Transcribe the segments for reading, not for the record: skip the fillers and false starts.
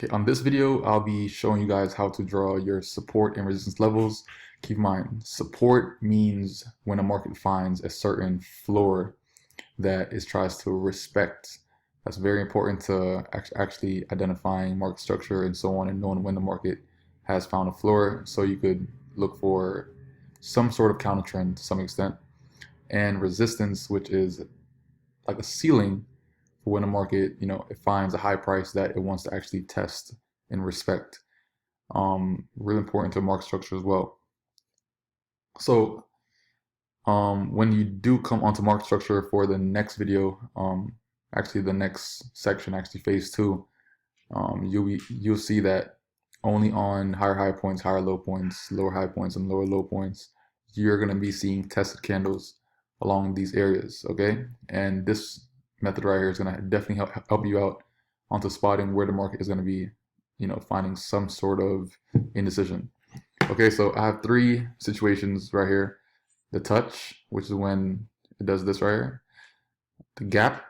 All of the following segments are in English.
Okay, on this video, I'll be showing you guys how to draw your support and resistance levels. Keep in mind, support means when a market finds a certain floor that it tries to respect. That's very important to actually identifying market structure and so on and knowing when the market has found a floor so you could look for some sort of counter trend to some extent. And resistance, which is like a ceiling for when a market, it finds a high price that it wants to actually test and respect. Really important to market structure as well. So when you do come onto market structure for the next video, actually the next section, actually phase two, you'll see that only on higher high points, higher low points, lower high points, and lower low points, you're gonna be seeing tested candles along these areas. Okay, and this method right here is gonna definitely help you out onto spotting where the market is gonna be, finding some sort of indecision. Okay, so I have three situations right here. The touch, which is when it does this right here. The gap,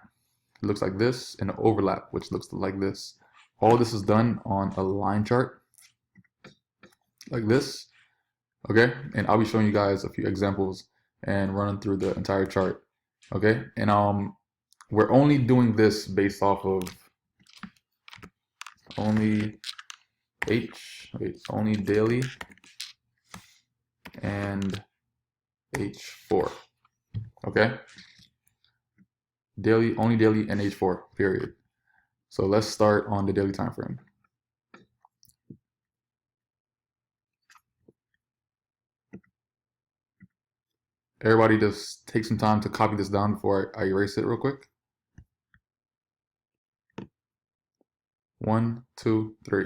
it looks like this, and the overlap, which looks like this. All this is done on a line chart, like this. Okay, and I'll be showing you guys a few examples and running through the entire chart. Okay, and we're only doing this based off of only only daily and H4. Okay, only daily and H4 period. So let's start on the daily time frame. Everybody just take some time to copy this down before I erase it real quick. 1, 2, 3.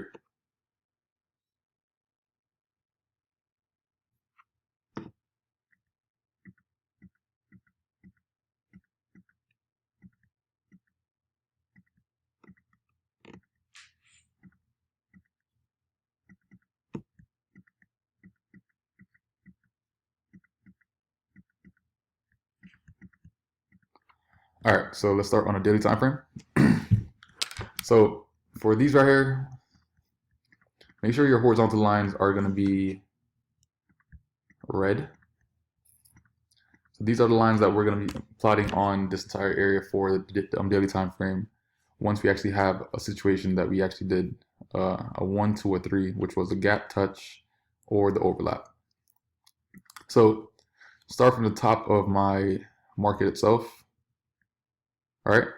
All right, so let's start on a daily time frame. So for these right here, make sure your horizontal lines are going to be red. So these are the lines that we're going to be plotting on this entire area for the daily time frame. Once we actually have a situation that we actually did a 1, 2, or 3, which was the gap, touch, or the overlap. So start from the top of my market itself. All right,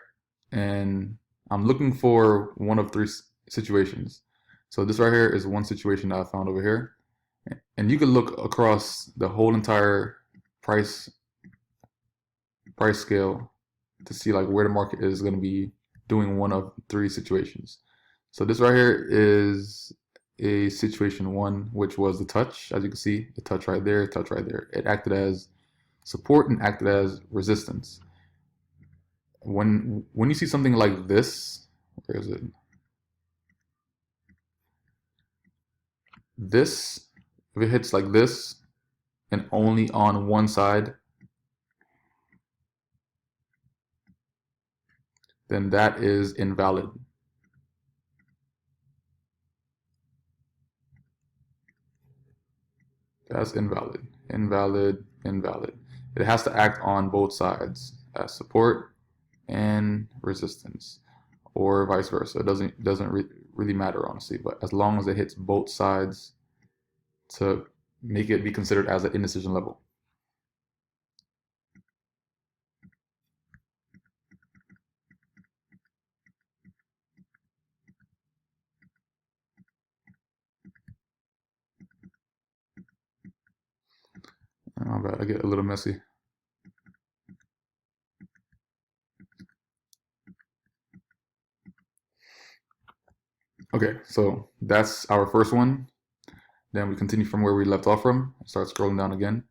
and I'm looking for one of three situations. So this right here is one situation that I found over here, and you can look across the whole entire price scale to see like where the market is going to be doing one of three situations. So this right here is a situation one, which was the touch. As you can see, the touch right there, touch right there. It acted as support and acted as resistance. When you see something like this, where is it? This, if it hits like this and only on one side, then that is invalid. That's invalid. Invalid, invalid. It has to act on both sides as support and resistance, or vice versa. It doesn't really matter honestly, but as long as it hits both sides to make it be considered as an indecision level. Oh, bad. I get a little messy. Okay, so that's our first one. Then we continue from where we left off from. Start scrolling down again.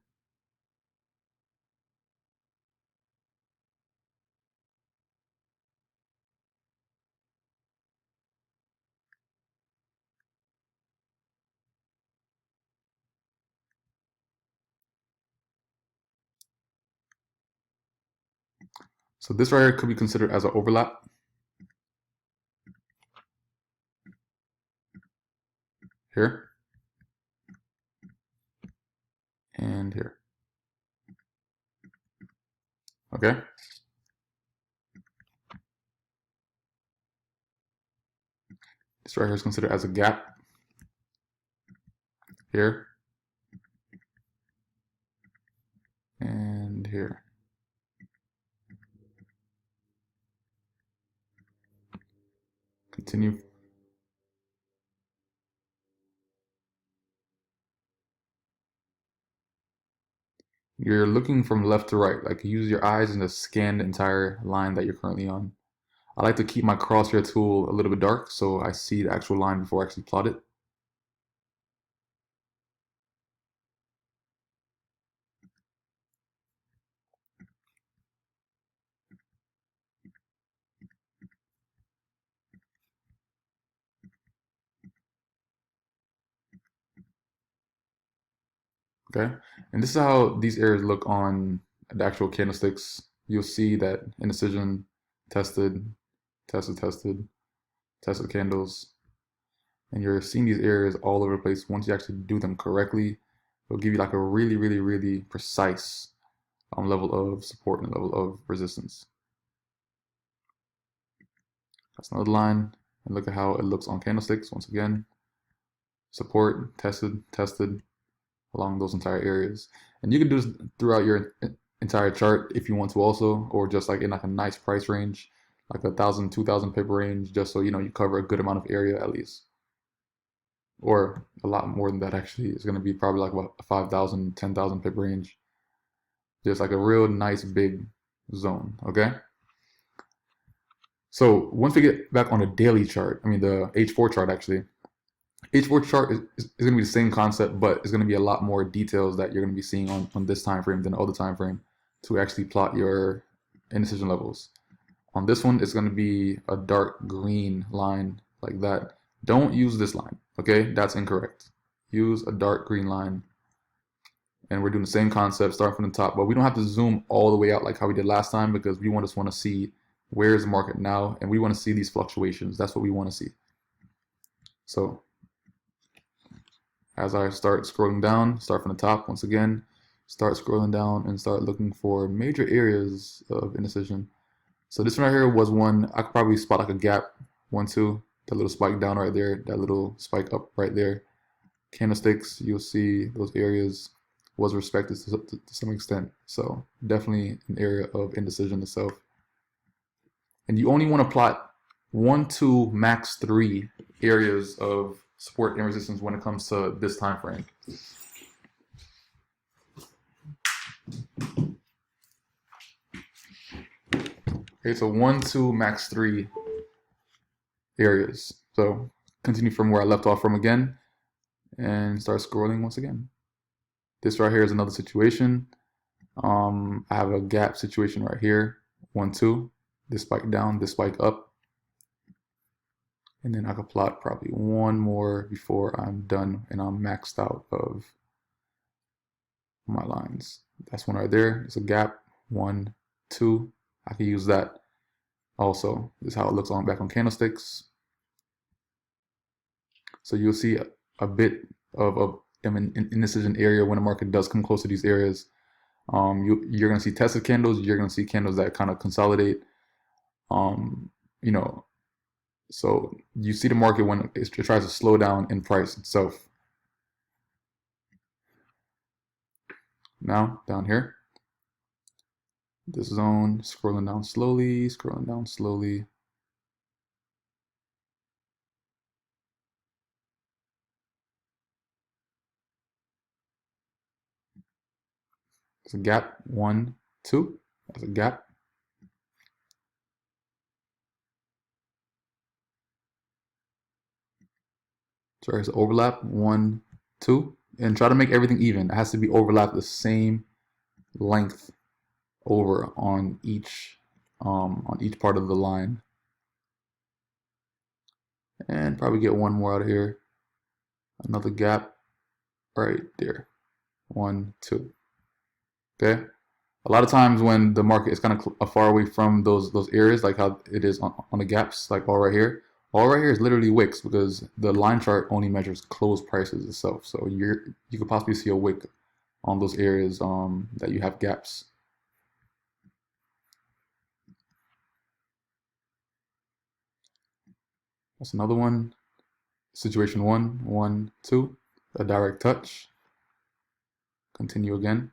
So this right here could be considered as an overlap. here, and here. Okay. This right here is considered as a gap. Here. And here. Continue. You're looking from left to right. Like use your eyes and just scan the entire line that you're currently on. I like to keep my crosshair tool a little bit dark so I see the actual line before I actually plot it. Okay, and this is how these areas look on the actual candlesticks. You'll see that indecision, tested, tested, tested, tested candles, and you're seeing these areas all over the place. Once you actually do them correctly, it'll give you like a really, really, really precise level of support and level of resistance. That's another line, and look at how it looks on candlesticks. Once again, support, tested, tested, along those entire areas. And you can do this throughout your entire chart if you want to also, or just like in like a nice price range, like 1,000, 2,000 pip range, just so you know you cover a good amount of area at least. Or a lot more than that actually. It's gonna be probably like what 5,000, 10,000 pip range. Just like a real nice big zone, okay? So once we get back on the daily chart, I mean the H4 chart actually, H4 chart is going to be the same concept, but it's going to be a lot more details that you're going to be seeing on this time frame than the other time frame to actually plot your indecision levels. On this one, it's going to be a dark green line like that. Don't use this line, okay? That's incorrect. Use a dark green line. And we're doing the same concept, starting from the top, but we don't have to zoom all the way out like how we did last time because we just want to see where is the market now, and we want to see these fluctuations. That's what we want to see. So as I start scrolling down, start from the top once again, start scrolling down and start looking for major areas of indecision. So this one right here was one, I could probably spot like a gap, 1, 2, that little spike down right there, that little spike up right there. Candlesticks, you'll see those areas was respected to some extent. So definitely an area of indecision itself. And you only want to plot 1, 2, max 3 areas of support and resistance when it comes to this time frame. Okay, so 1, 2, max 3 areas. So continue from where I left off from again and start scrolling once again. This right here is another situation. I have a gap situation right here. 1, 2, this spike down, this spike up. And then I could plot probably one more before I'm done and I'm maxed out of my lines. That's one right there. It's a gap. 1, 2. I can use that also. This is how it looks on back on candlesticks. So you'll see a bit of an indecision area when the market does come close to these areas. You're going to see tested candles. You're going to see candles that kind of consolidate. You know, so you see the market when it tries to slow down in price itself. Now down here, this zone, scrolling down slowly, scrolling down slowly. It's a gap. 1, 2. That's a gap. Sorry, it's overlap. 1, 2. And try to make everything even. It has to be overlapped the same length over on each part of the line. And probably get one more out of here. Another gap right there. 1, 2. Okay. A lot of times when the market is kind of far away from those areas, like how it is on the gaps, like all right here, All right here is literally wicks because the line chart only measures closed prices itself. So you could possibly see a wick on those areas that you have gaps. That's another one. Situation one, 1, 2, a direct touch. Continue again.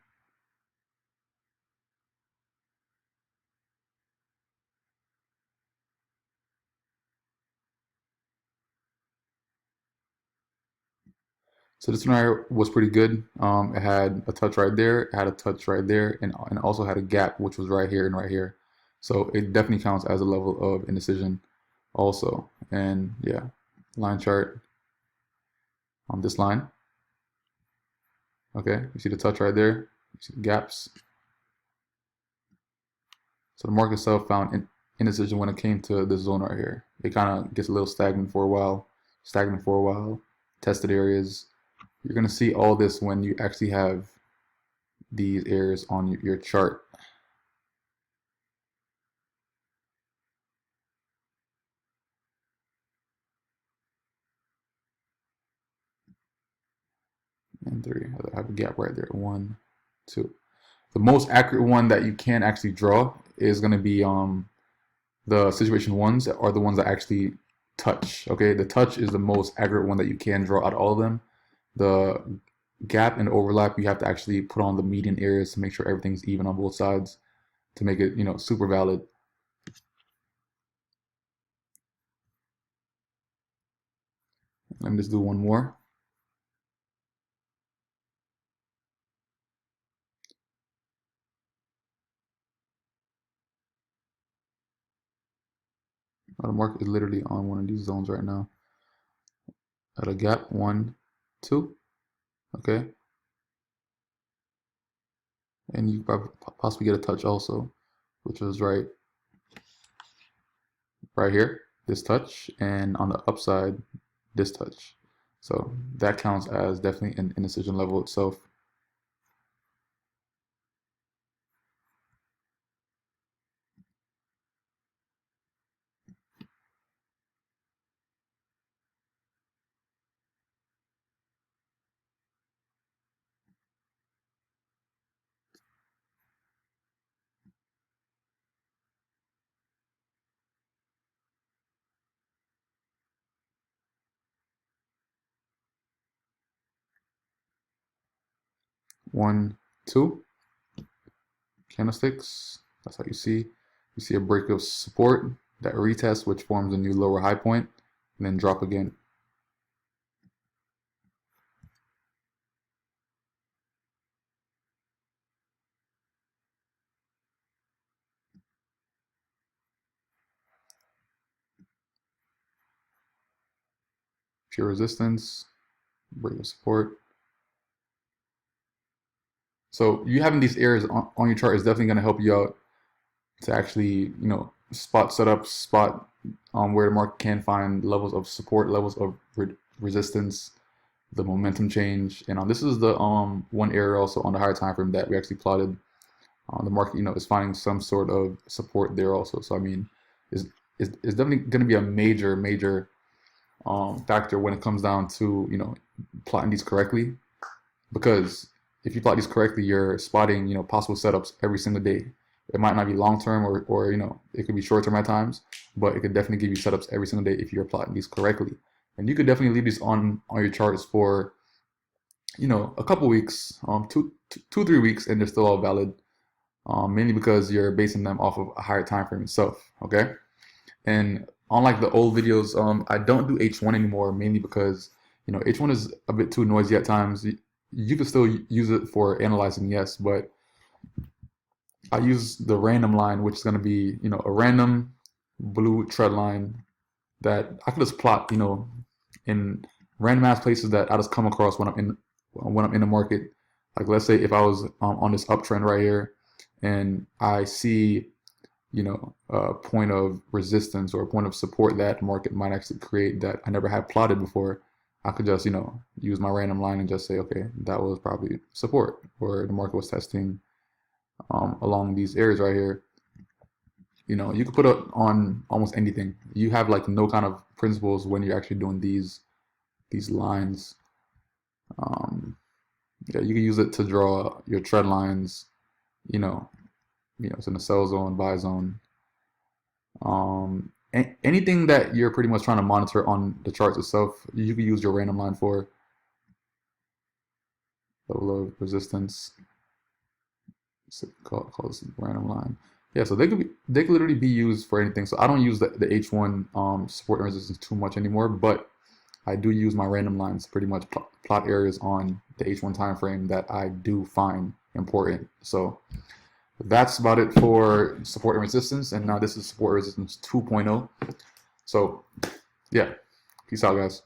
So this one was pretty good. It had a touch right there, it had a touch right there, and also had a gap, which was right here and right here. So it definitely counts as a level of indecision also. And yeah, line chart on this line. Okay, you see the touch right there, you see the gaps. So the market itself found indecision when it came to this zone right here. It kind of gets a little stagnant for a while, tested areas. You're going to see all this when you actually have these areas on your chart. And 3, I have a gap right there. 1, 2. The most accurate one that you can actually draw is going to be the situation ones are the ones that actually touch. Okay, the touch is the most accurate one that you can draw out of all of them. The gap and overlap, you have to actually put on the median areas to make sure everything's even on both sides to make it, super valid. Let me just do one more. The market is literally on one of these zones right now. At a gap, 1, 2, okay, and you possibly get a touch also, which was right here, this touch, and on the upside, this touch. So that counts as definitely an indecision level itself. One, two candlesticks. That's how you see. You see a break of support, that retest, which forms a new lower high point, and then drop again. Pure resistance, break of support. So you having these areas on your chart is definitely going to help you out to actually, spot setups, spot where the market can find levels of support, levels of resistance, the momentum change. And this is the one area also on the higher time frame that we actually plotted. The market, is finding some sort of support there also. So I mean, is definitely going to be a major factor when it comes down to plotting these correctly, because if you plot these correctly, you're spotting possible setups every single day. It might not be long term or it could be short term at times, but it could definitely give you setups every single day if you're plotting these correctly. And you could definitely leave these on your charts for a couple weeks, 2, 3 weeks, and they're still all valid. Mainly because you're basing them off of a higher time frame itself. Okay, and unlike the old videos, I don't do H1 anymore, mainly because H1 is a bit too noisy at times. You can still use it for analyzing, yes, but I use the random line, which is going to be a random blue trend line that I can just plot in random ass places that I just come across when I'm in the market. Like let's say if I was on this uptrend right here, and I see a point of resistance or a point of support that the market might actually create that I never had plotted before, I could just use my random line and just say, okay, that was probably support, or the market was testing along these areas right here. You could put it on almost anything. You have like no kind of principles when you're actually doing these lines. Um, yeah, you can use it to draw your trend lines. You know, it's in the sell zone, buy zone. Anything that you're pretty much trying to monitor on the charts itself, you can use your random line for. Level of resistance. So call this random line. Yeah, so they could literally be used for anything. So I don't use the H1 support and resistance too much anymore, but I do use my random lines to pretty much plot areas on the H1 time frame that I do find important. So that's about it for support and resistance. And now this is support resistance 2.0. So yeah, peace out, guys.